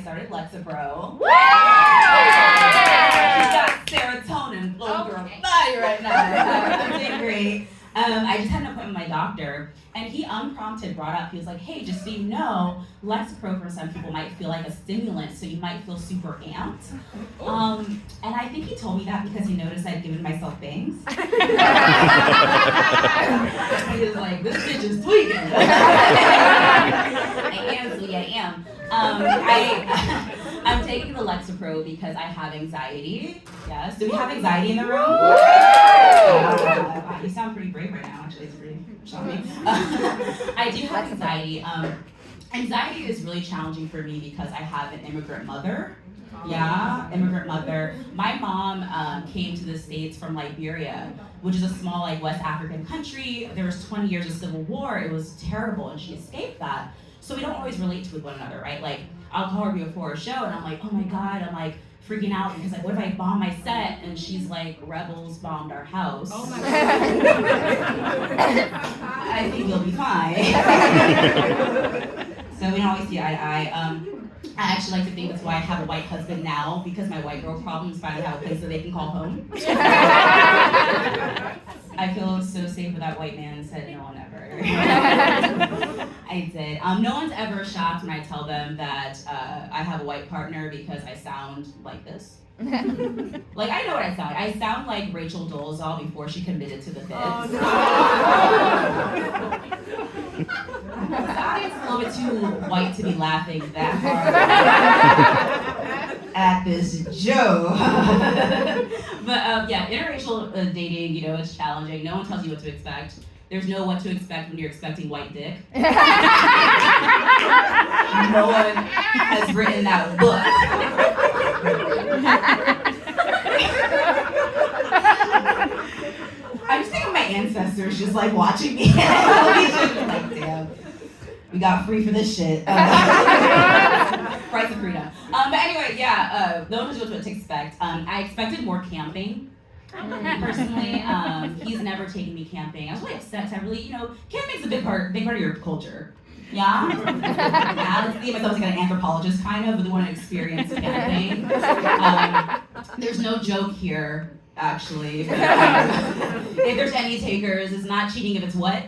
I started Lexapro. She's got serotonin flowing through her body right now. I'm doing great. I just had an appointment with my doctor, and he unprompted brought up, he was like, hey, just so you know, Lexapro for some people might feel like a stimulant, so you might feel super amped. And I think he told me that because he noticed I'd given myself bangs. He was like, this bitch is tweaking. I am, sweetie, I am. I'm taking the Lexapro because I have anxiety. Yes. Do we have anxiety in the room? Wow, you sound pretty brave right now, actually. It's pretty shocking. I do have anxiety. Anxiety is really challenging for me because I have an immigrant mother. Yeah, immigrant mother. My mom came to the States from Liberia, which is a small West African country. There was 20 years of civil war. It was terrible, and she escaped that. So we don't always relate to one another, right? I'll call her before a show, and I'm like, oh my God, I'm freaking out because what if I bomb my set? And she's like, rebels bombed our house. Oh my God. I think you'll be fine. So we don't always see eye to eye. I actually like to think that's why I have a white husband now, because my white girl problems finally have a place that they can call home. I feel so safe with that white man, said no one ever. I did. No one's ever shocked when I tell them that I have a white partner because I sound like this. I know what I sound like. I sound like Rachel Dolezal before she committed to the bit. Oh, no. The audience is a little bit too white to be laughing that hard at this joke. But yeah, interracial dating, it's challenging. No one tells you what to expect. There's no what to expect when you're expecting white dick. No one has written that book. I'm just thinking of my ancestors just watching me. Damn, we got free for this shit. Price of freedom. But anyway, yeah, no one knows what to expect. I expected more camping. Personally, he's never taken me camping. I was really upset. Camping's a big part of your culture. Yeah? Yeah, let's see myself as an anthropologist, kind of, but want to experience camping. There's no joke here, actually. But, if there's any takers, it's not cheating if it's what?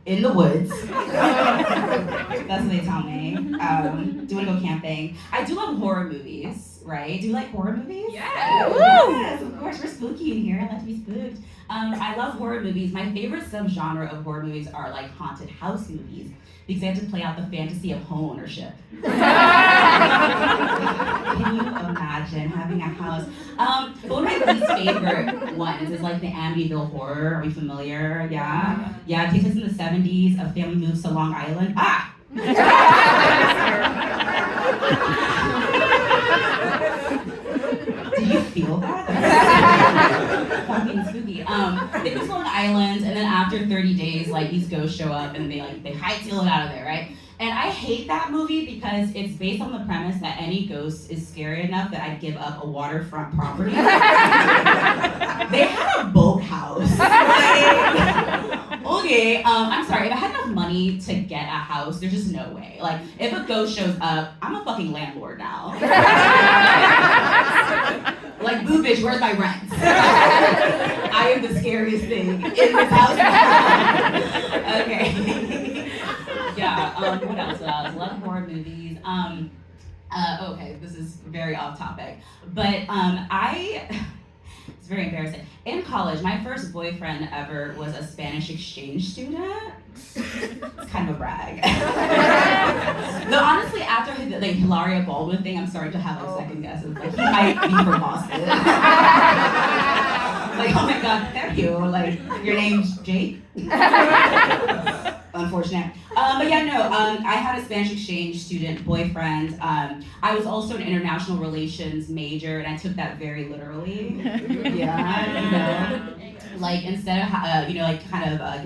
In the woods. That's what they tell me. Do you want to go camping? I do love horror movies, right? Do you like horror movies? Yes! Yes, of course, we're spooky in here. I like to be spooked. I love horror movies. My favorite subgenre of horror movies are haunted house movies, because they have to play out the fantasy of home ownership. Can you imagine having a house? But one of my least favorite ones is the Amityville Horror. Are you familiar? Yeah? Yeah, it takes place in the 70s. A family moves to Long Island. Ah! Did you feel that? Fucking spooky. They move to Long Island, and then after 30 days, these ghosts show up, and they hightail it out of there, right? And I hate that movie because it's based on the premise that any ghost is scary enough that I'd give up a waterfront property. They had a boathouse. Okay, I'm sorry, if I had enough money to get a house, there's just no way. If a ghost shows up, I'm a fucking landlord now. Boo bitch, where's my rent? I am the scariest thing in this house now. Okay. Yeah, what else? Love horror movies. Okay, this is very off topic. But it's very embarrassing. In college, my first boyfriend ever was a Spanish exchange student. It's kind of a brag. Though honestly, after the Hilaria Baldwin thing, I'm starting to have second guesses. He might be from Boston. Oh my God, thank you. Your name's Jake? Unfortunate. But yeah, no, I had a Spanish exchange student boyfriend. I was also an international relations major, and I took that very literally. Yeah, instead of,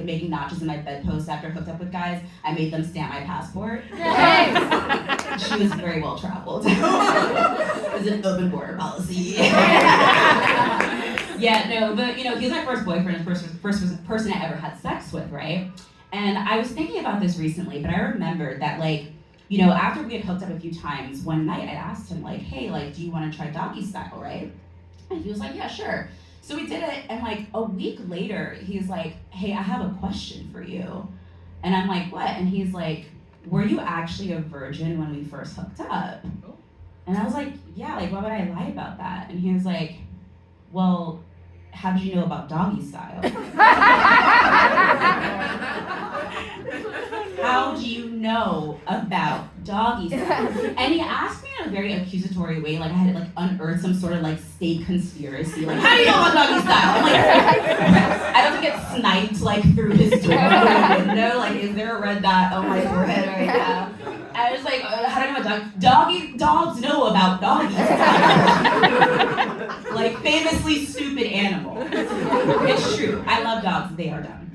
making notches in my bedpost after I hooked up with guys, I made them stamp my passport. She was very well traveled. It was an open border policy. Yeah, no, but he was my first boyfriend, the first person I ever had sex with, right? And I was thinking about this recently, but I remembered that you know, after we had hooked up a few times, one night I asked him like, hey, like, do you want to try doggy style, right? And he was like, yeah, sure. So we did it, and like a week later, he's like, hey, I have a question for you. And I'm like, what? And he's like, were you actually a virgin when we first hooked up? And I was like, yeah, like, why would I lie about that? And he was like, well, how did you know about doggy style? How do you know about doggy style? And he asked me in a very accusatory way, like I had like unearthed some sort of like state conspiracy. Like, how do you know about doggy style? I'm like, I don't get sniped like through his door window. Like, is there a red dot on my forehead right now? I was like, how do I know about dogs know about doggy style. Like, famously stupid animal. It's true. I love dogs. They are dumb.